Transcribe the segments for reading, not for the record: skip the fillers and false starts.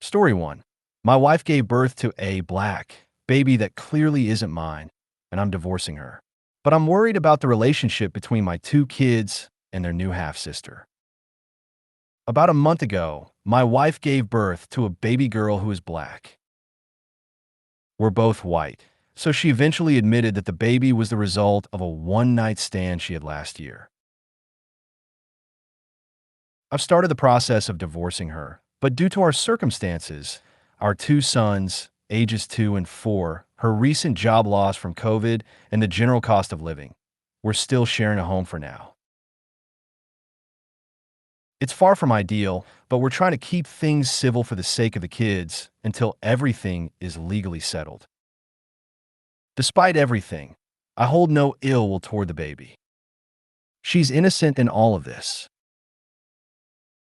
Story 1. My wife gave birth to a black baby that clearly isn't mine, and I'm divorcing her. But I'm worried about the relationship between my two kids and their new half-sister. About a month ago, my wife gave birth to a baby girl who is black. We're both white, so she eventually admitted that the baby was the result of a one-night stand she had last year. I've started the process of divorcing her, but due to our circumstances, our two sons, ages 2 and 4, her recent job loss from COVID, and the general cost of living, we're still sharing a home for now. It's far from ideal, but we're trying to keep things civil for the sake of the kids until everything is legally settled. Despite everything, I hold no ill will toward the baby. She's innocent in all of this.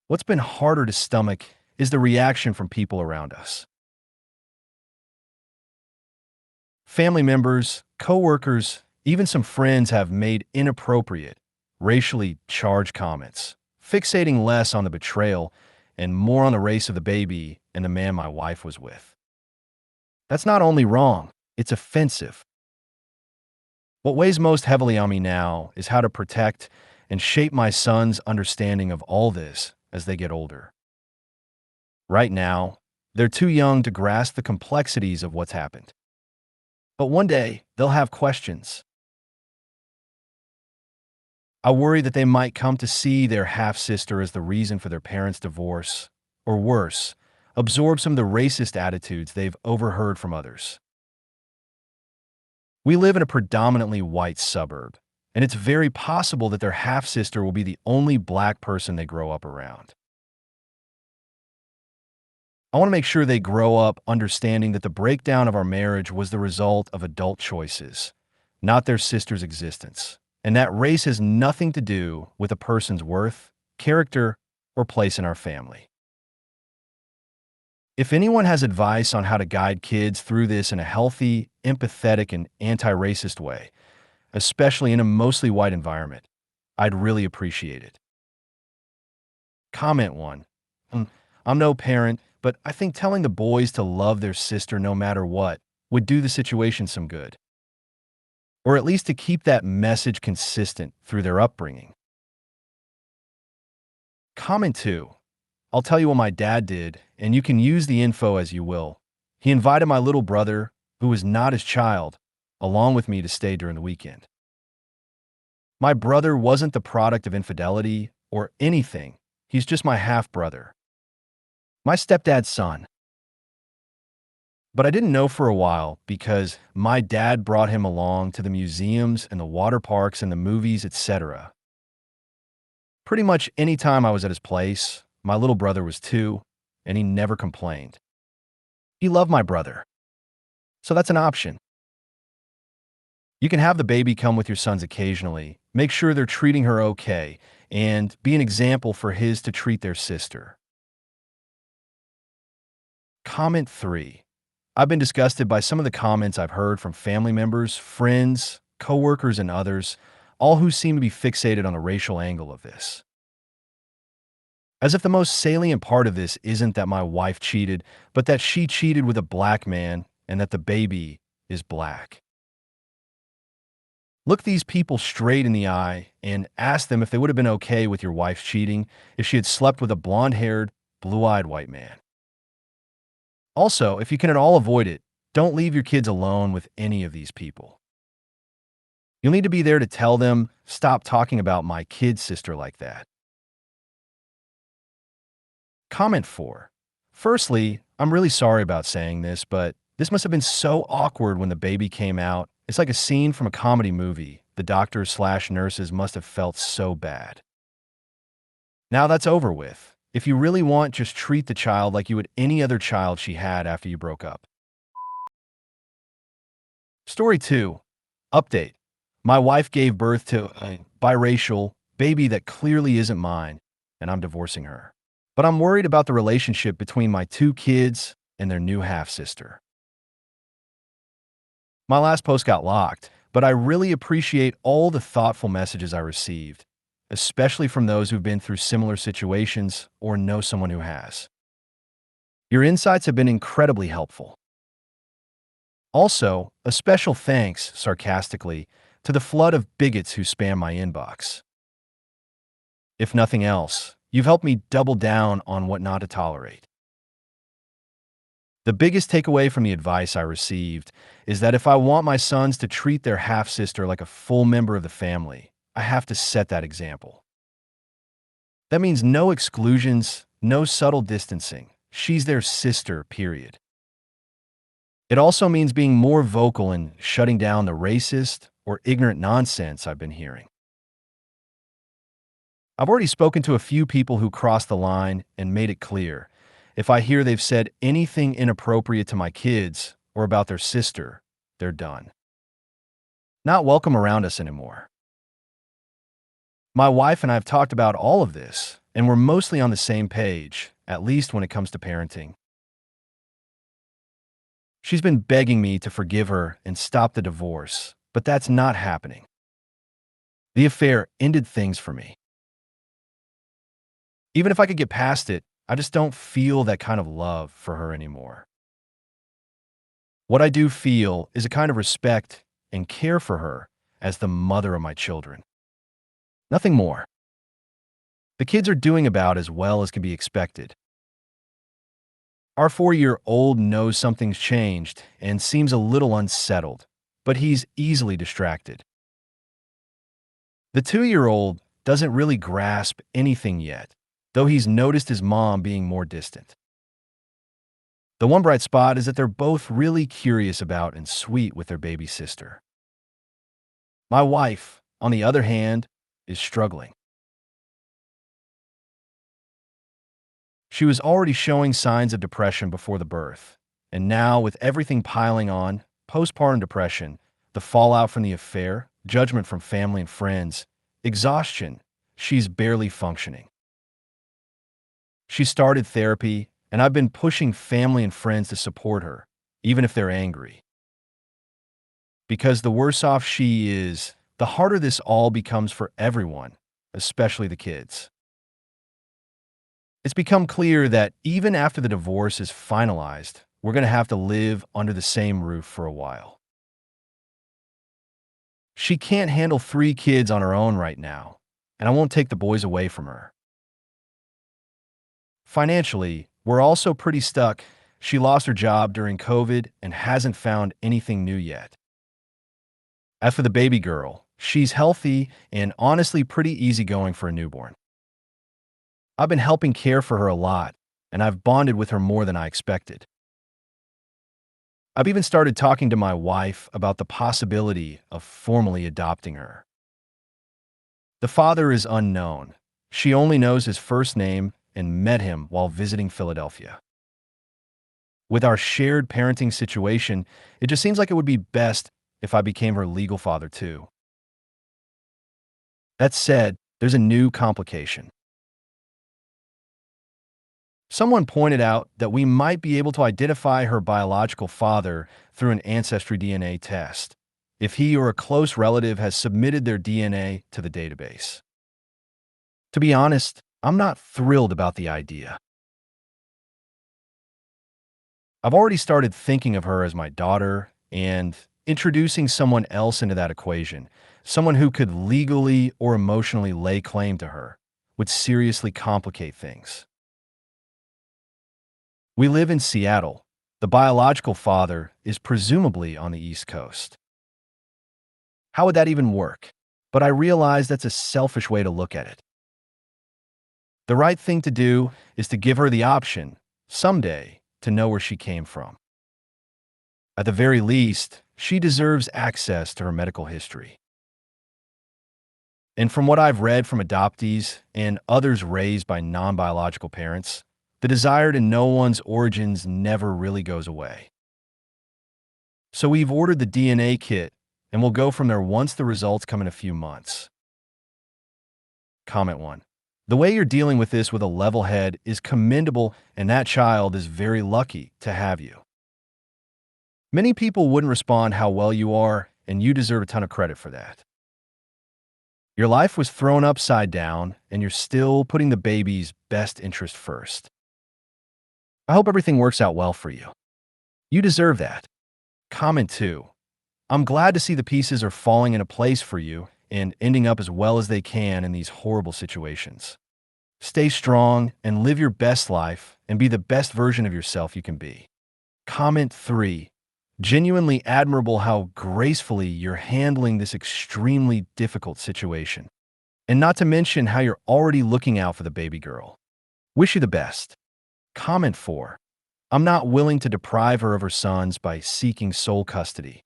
What's been harder to stomach is the reaction from people around us. Family members, coworkers, even some friends have made inappropriate, racially charged comments, fixating less on the betrayal and more on the race of the baby and the man my wife was with. That's not only wrong, it's offensive. What weighs most heavily on me now is how to protect and shape my son's understanding of all this as they get older. Right now, they're too young to grasp the complexities of what's happened. But one day, they'll have questions. I worry that they might come to see their half-sister as the reason for their parents' divorce, or worse, absorb some of the racist attitudes they've overheard from others. We live in a predominantly white suburb, and it's very possible that their half-sister will be the only black person they grow up around. I want to make sure they grow up understanding that the breakdown of our marriage was the result of adult choices, not their sister's existence, and that race has nothing to do with a person's worth, character, or place in our family. If anyone has advice on how to guide kids through this in a healthy, empathetic, and anti-racist way, especially in a mostly white environment, I'd really appreciate it. Comment 1. I'm no parent, but I think telling the boys to love their sister no matter what would do the situation some good. Or at least to keep that message consistent through their upbringing. Comment 2. I'll tell you what my dad did, and you can use the info as you will. He invited my little brother, who was not his child, along with me to stay during the weekend. My brother wasn't the product of infidelity or anything. He's just my half-brother. My stepdad's son. But I didn't know for a while because my dad brought him along to the museums and the water parks and the movies, etc. Pretty much any time I was at his place, my little brother was 2, and he never complained. He loved my brother. So that's an option. You can have the baby come with your sons occasionally, make sure they're treating her okay, and be an example for his to treat their sister. Comment 3. I've been disgusted by some of the comments I've heard from family members, friends, coworkers, and others, all who seem to be fixated on the racial angle of this. As if the most salient part of this isn't that my wife cheated, but that she cheated with a black man and that the baby is black. Look these people straight in the eye and ask them if they would have been okay with your wife cheating if she had slept with a blonde-haired, blue-eyed white man. Also, if you can at all avoid it, don't leave your kids alone with any of these people. You'll need to be there to tell them, stop talking about my kid's sister like that. Comment 4. Firstly, I'm really sorry about saying this, but this must have been so awkward when the baby came out. It's like a scene from a comedy movie. The doctors/nurses must have felt so bad. Now that's over with. If you really want, just treat the child like you would any other child she had after you broke up. Story 2. Update. My wife gave birth to a biracial baby that clearly isn't mine, and I'm divorcing her. But I'm worried about the relationship between my two kids and their new half-sister. My last post got locked, but I really appreciate all the thoughtful messages I received, especially from those who've been through similar situations or know someone who has. Your insights have been incredibly helpful. Also, a special thanks, sarcastically, to the flood of bigots who spam my inbox. If nothing else, you've helped me double down on what not to tolerate. The biggest takeaway from the advice I received is that if I want my sons to treat their half-sister like a full member of the family, I have to set that example. That means no exclusions, no subtle distancing. She's their sister, period. It also means being more vocal and shutting down the racist or ignorant nonsense I've been hearing. I've already spoken to a few people who crossed the line and made it clear. If I hear they've said anything inappropriate to my kids or about their sister, they're done. Not welcome around us anymore. My wife and I have talked about all of this, and we're mostly on the same page, at least when it comes to parenting. She's been begging me to forgive her and stop the divorce, but that's not happening. The affair ended things for me. Even if I could get past it, I just don't feel that kind of love for her anymore. What I do feel is a kind of respect and care for her as the mother of my children. Nothing more. The kids are doing about as well as can be expected. Our 4-year-old knows something's changed and seems a little unsettled, but he's easily distracted. The 2-year-old doesn't really grasp anything yet, though he's noticed his mom being more distant. The one bright spot is that they're both really curious about and sweet with their baby sister. My wife, on the other hand, is struggling. She was already showing signs of depression before the birth, and now with everything piling on, postpartum depression, the fallout from the affair, judgment from family and friends, exhaustion, she's barely functioning. She started therapy, and I've been pushing family and friends to support her, even if they're angry. Because the worse off she is, the harder this all becomes for everyone, especially the kids. It's become clear that even after the divorce is finalized, we're going to have to live under the same roof for a while. She can't handle 3 kids on her own right now, and I won't take the boys away from her. Financially, we're also pretty stuck. She lost her job during COVID and hasn't found anything new yet. As for the baby girl, she's healthy and honestly pretty easygoing for a newborn. I've been helping care for her a lot, and I've bonded with her more than I expected. I've even started talking to my wife about the possibility of formally adopting her. The father is unknown. She only knows his first name and met him while visiting Philadelphia. With our shared parenting situation, it just seems like it would be best if I became her legal father too. That said, there's a new complication. Someone pointed out that we might be able to identify her biological father through an ancestry DNA test, if he or a close relative has submitted their DNA to the database. To be honest, I'm not thrilled about the idea. I've already started thinking of her as my daughter, and introducing someone else into that equation, someone who could legally or emotionally lay claim to her, would seriously complicate things. We live in Seattle. The biological father is presumably on the East Coast. How would that even work? But I realize that's a selfish way to look at it. The right thing to do is to give her the option, someday, to know where she came from. At the very least, she deserves access to her medical history. And from what I've read from adoptees and others raised by non-biological parents, the desire to know one's origins never really goes away. So we've ordered the DNA kit, and we'll go from there once the results come in a few months. Comment 1. The way you're dealing with this with a level head is commendable, and that child is very lucky to have you. Many people wouldn't respond how well you are, and you deserve a ton of credit for that. Your life was thrown upside down, and you're still putting the baby's best interest first. I hope everything works out well for you. You deserve that. Comment 2. I'm glad to see the pieces are falling into place for you and ending up as well as they can in these horrible situations. Stay strong and live your best life and be the best version of yourself you can be. Comment 3. Genuinely admirable how gracefully you're handling this extremely difficult situation. And not to mention how you're already looking out for the baby girl. Wish you the best. Comment 4. I'm not willing to deprive her of her sons by seeking sole custody.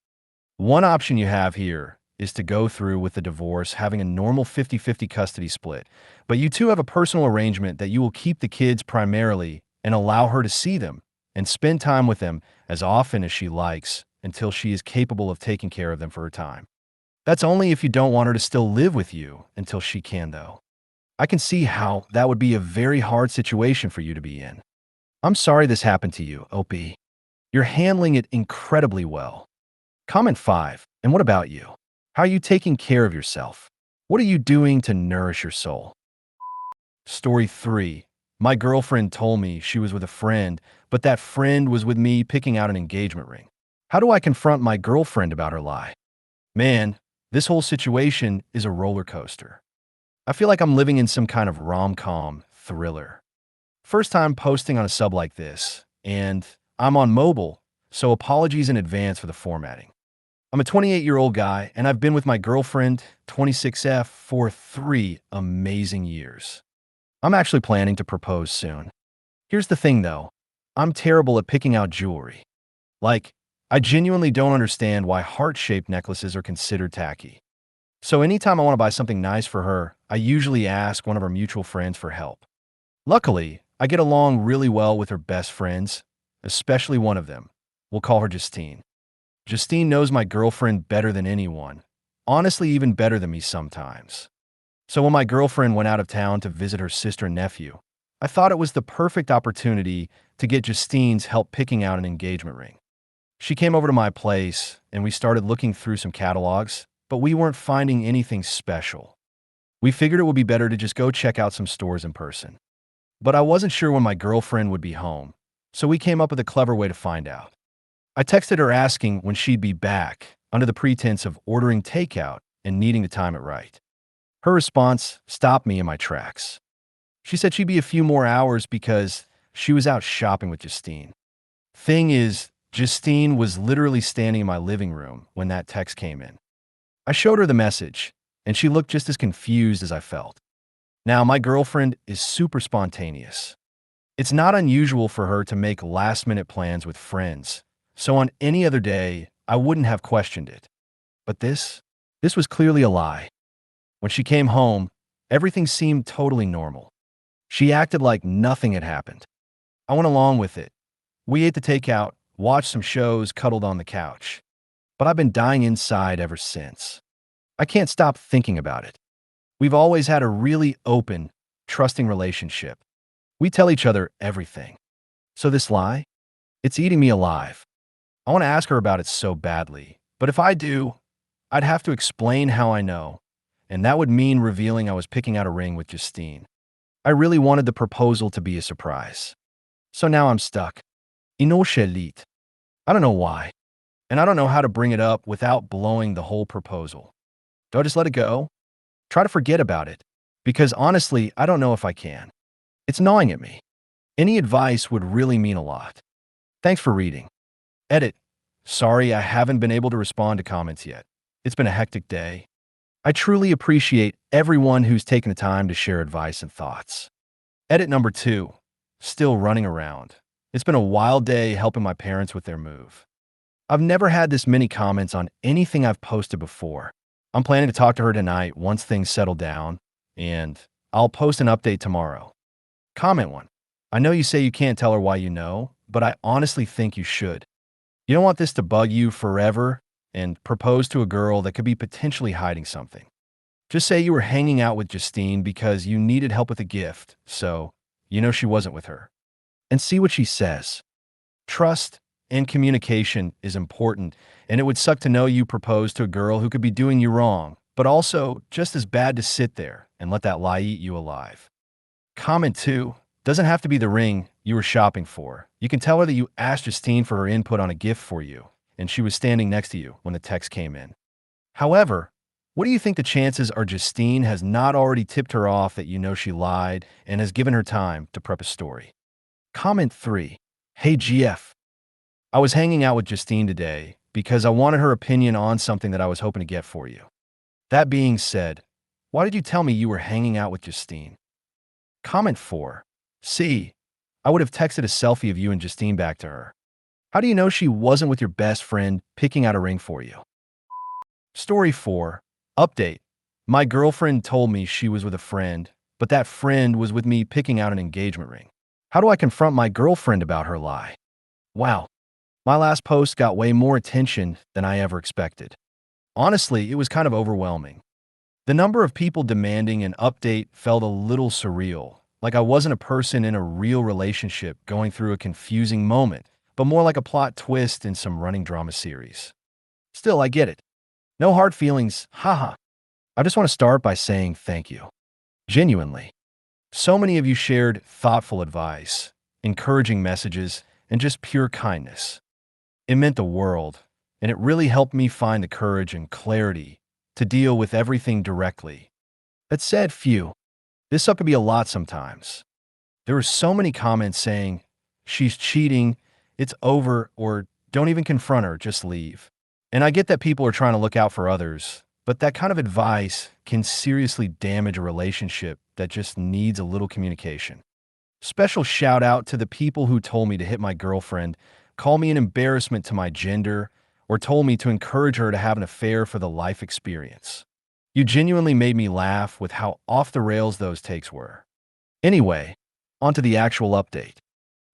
One option you have here is to go through with the divorce, having a normal 50-50 custody split, but you two have a personal arrangement that you will keep the kids primarily and allow her to see them and spend time with them as often as she likes until she is capable of taking care of them for her time. That's only if you don't want her to still live with you until she can, though. I can see how that would be a very hard situation for you to be in. I'm sorry this happened to you, OP. You're handling it incredibly well. Comment 5. And what about you? How are you taking care of yourself? What are you doing to nourish your soul? Story 3. My girlfriend told me she was with a friend, but that friend was with me picking out an engagement ring. How do I confront my girlfriend about her lie? Man, this whole situation is a roller coaster. I feel like I'm living in some kind of rom-com thriller. First time posting on a sub like this, and I'm on mobile, so apologies in advance for the formatting. I'm a 28-year-old guy, and I've been with my girlfriend, 26F, for 3 amazing years. I'm actually planning to propose soon. Here's the thing, though. I'm terrible at picking out jewelry. Like, I genuinely don't understand why heart-shaped necklaces are considered tacky. So anytime I want to buy something nice for her, I usually ask one of our mutual friends for help. Luckily, I get along really well with her best friends, especially one of them. We'll call her Justine. Justine knows my girlfriend better than anyone, honestly even better than me sometimes. So when my girlfriend went out of town to visit her sister and nephew, I thought it was the perfect opportunity to get Justine's help picking out an engagement ring. She came over to my place, and we started looking through some catalogs, but we weren't finding anything special. We figured it would be better to just go check out some stores in person. But I wasn't sure when my girlfriend would be home, so we came up with a clever way to find out. I texted her asking when she'd be back, under the pretense of ordering takeout and needing to time it right. Her response stopped me in my tracks. She said she'd be a few more hours because she was out shopping with Justine. Thing is, Justine was literally standing in my living room when that text came in. I showed her the message, and she looked just as confused as I felt. Now, my girlfriend is super spontaneous. It's not unusual for her to make last-minute plans with friends, so on any other day, I wouldn't have questioned it. But this was clearly a lie. When she came home, everything seemed totally normal. She acted like nothing had happened. I went along with it. We ate the takeout, watched some shows, cuddled on the couch. But I've been dying inside ever since. I can't stop thinking about it. We've always had a really open, trusting relationship. We tell each other everything. So this lie? It's eating me alive. I want to ask her about it so badly, but if I do, I'd have to explain how I know, and that would mean revealing I was picking out a ring with Justine. I really wanted the proposal to be a surprise. So now I'm stuck. Inoshelit. I don't know why, and I don't know how to bring it up without blowing the whole proposal. Do I just let it go? Try to forget about it? Because honestly, I don't know if I can. It's gnawing at me. Any advice would really mean a lot. Thanks for reading. Edit. Sorry I haven't been able to respond to comments yet. It's been a hectic day. I truly appreciate everyone who's taken the time to share advice and thoughts. Edit number 2. Still running around. It's been a wild day helping my parents with their move. I've never had this many comments on anything I've posted before. I'm planning to talk to her tonight once things settle down, and I'll post an update tomorrow. Comment 1. I know you say you can't tell her why you know, but I honestly think you should. You don't want this to bug you forever and propose to a girl that could be potentially hiding something. Just say you were hanging out with Justine because you needed help with a gift, so you know she wasn't with her. And see what she says. Trust and communication is important, and it would suck to know you proposed to a girl who could be doing you wrong, but also just as bad to sit there and let that lie eat you alive. Comment 2. Doesn't have to be the ring you were shopping for. You can tell her that you asked Justine for her input on a gift for you, and she was standing next to you when the text came in. However, what do you think the chances are Justine has not already tipped her off that you know she lied and has given her time to prep a story? Comment 3. Hey GF. I was hanging out with Justine today because I wanted her opinion on something that I was hoping to get for you. That being said, why did you tell me you were hanging out with Justine? Comment 4. See, I would have texted a selfie of you and Justine back to her. How do you know she wasn't with your best friend picking out a ring for you? Story 4. Update. My girlfriend told me she was with a friend, but that friend was with me picking out an engagement ring. How do I confront my girlfriend about her lie? Wow, my last post got way more attention than I ever expected. Honestly, it was kind of overwhelming. The number of people demanding an update felt a little surreal, like I wasn't a person in a real relationship going through a confusing moment, but more like a plot twist in some running drama series. Still, I get it. No hard feelings, haha. I just want to start by saying thank you. Genuinely. So many of you shared thoughtful advice, encouraging messages, and just pure kindness. It meant the world, and it really helped me find the courage and clarity to deal with everything directly. That said, phew, this up could be a lot sometimes. There were so many comments saying, she's cheating, it's over, or don't even confront her, just leave. And I get that people are trying to look out for others, but that kind of advice can seriously damage a relationship that just needs a little communication. Special shout out to the people who told me to hit my girlfriend, call me an embarrassment to my gender, or told me to encourage her to have an affair for the life experience. You genuinely made me laugh with how off the rails those takes were. Anyway, onto the actual update.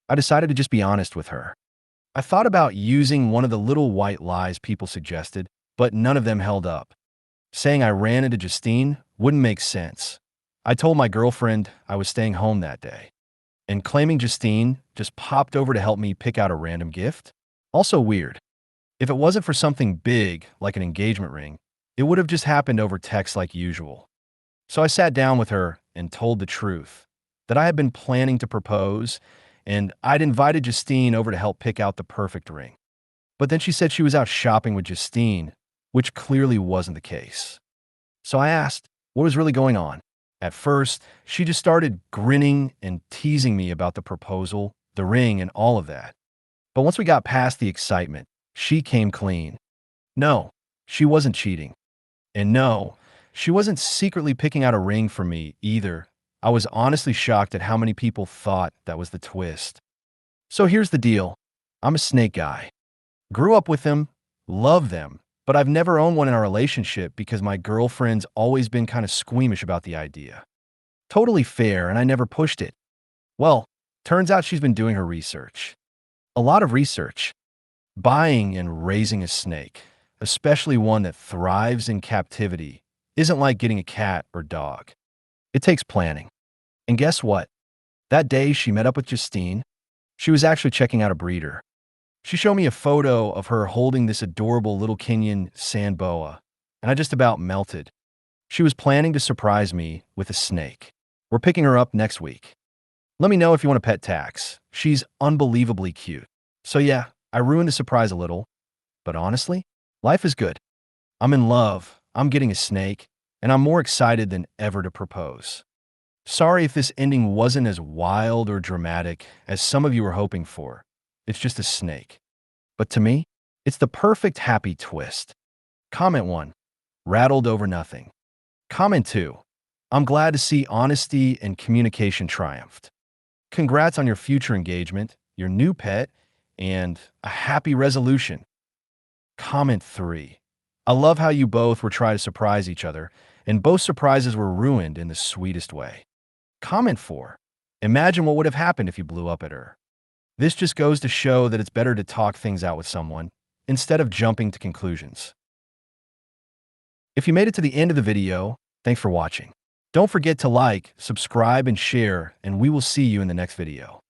I decided to just be honest with her. I thought about using one of the little white lies people suggested, but none of them held up. Saying I ran into Justine wouldn't make sense. I told my girlfriend I was staying home that day. And claiming Justine just popped over to help me pick out a random gift? Also weird. If it wasn't for something big, like an engagement ring, it would have just happened over text like usual. So I sat down with her and told the truth, that I had been planning to propose, and I'd invited Justine over to help pick out the perfect ring. But then she said she was out shopping with Justine, which clearly wasn't the case. So I asked what was really going on. At first, she just started grinning and teasing me about the proposal, the ring, and all of that. But once we got past the excitement, she came clean. No, she wasn't cheating. And no, she wasn't secretly picking out a ring for me either. I was honestly shocked at how many people thought that was the twist. So here's the deal. I'm a snake guy. Grew up with them, love them, but I've never owned one in our relationship because my girlfriend's always been kind of squeamish about the idea. Totally fair, and I never pushed it. Well, turns out she's been doing her research. A lot of research. Buying and raising a snake, especially one that thrives in captivity, isn't like getting a cat or dog. It takes planning. And guess what? That day she met up with Justine, she was actually checking out a breeder. She showed me a photo of her holding this adorable little Kenyan sand boa, and I just about melted. She was planning to surprise me with a snake. We're picking her up next week. Let me know if you want a pet tax. She's unbelievably cute. So yeah, I ruined the surprise a little, but honestly, life is good. I'm in love, I'm getting a snake, and I'm more excited than ever to propose. Sorry if this ending wasn't as wild or dramatic as some of you were hoping for. It's just a snake. But to me, it's the perfect happy twist. Comment 1. Rattled over nothing. Comment 2. I'm glad to see honesty and communication triumphed. Congrats on your future engagement, your new pet, and a happy resolution. Comment 3. I love how you both were trying to surprise each other, and both surprises were ruined in the sweetest way. Comment 4. Imagine what would have happened if you blew up at her. This just goes to show that it's better to talk things out with someone instead of jumping to conclusions. If you made it to the end of the video, thanks for watching. Don't forget to like, subscribe, and share, and we will see you in the next video.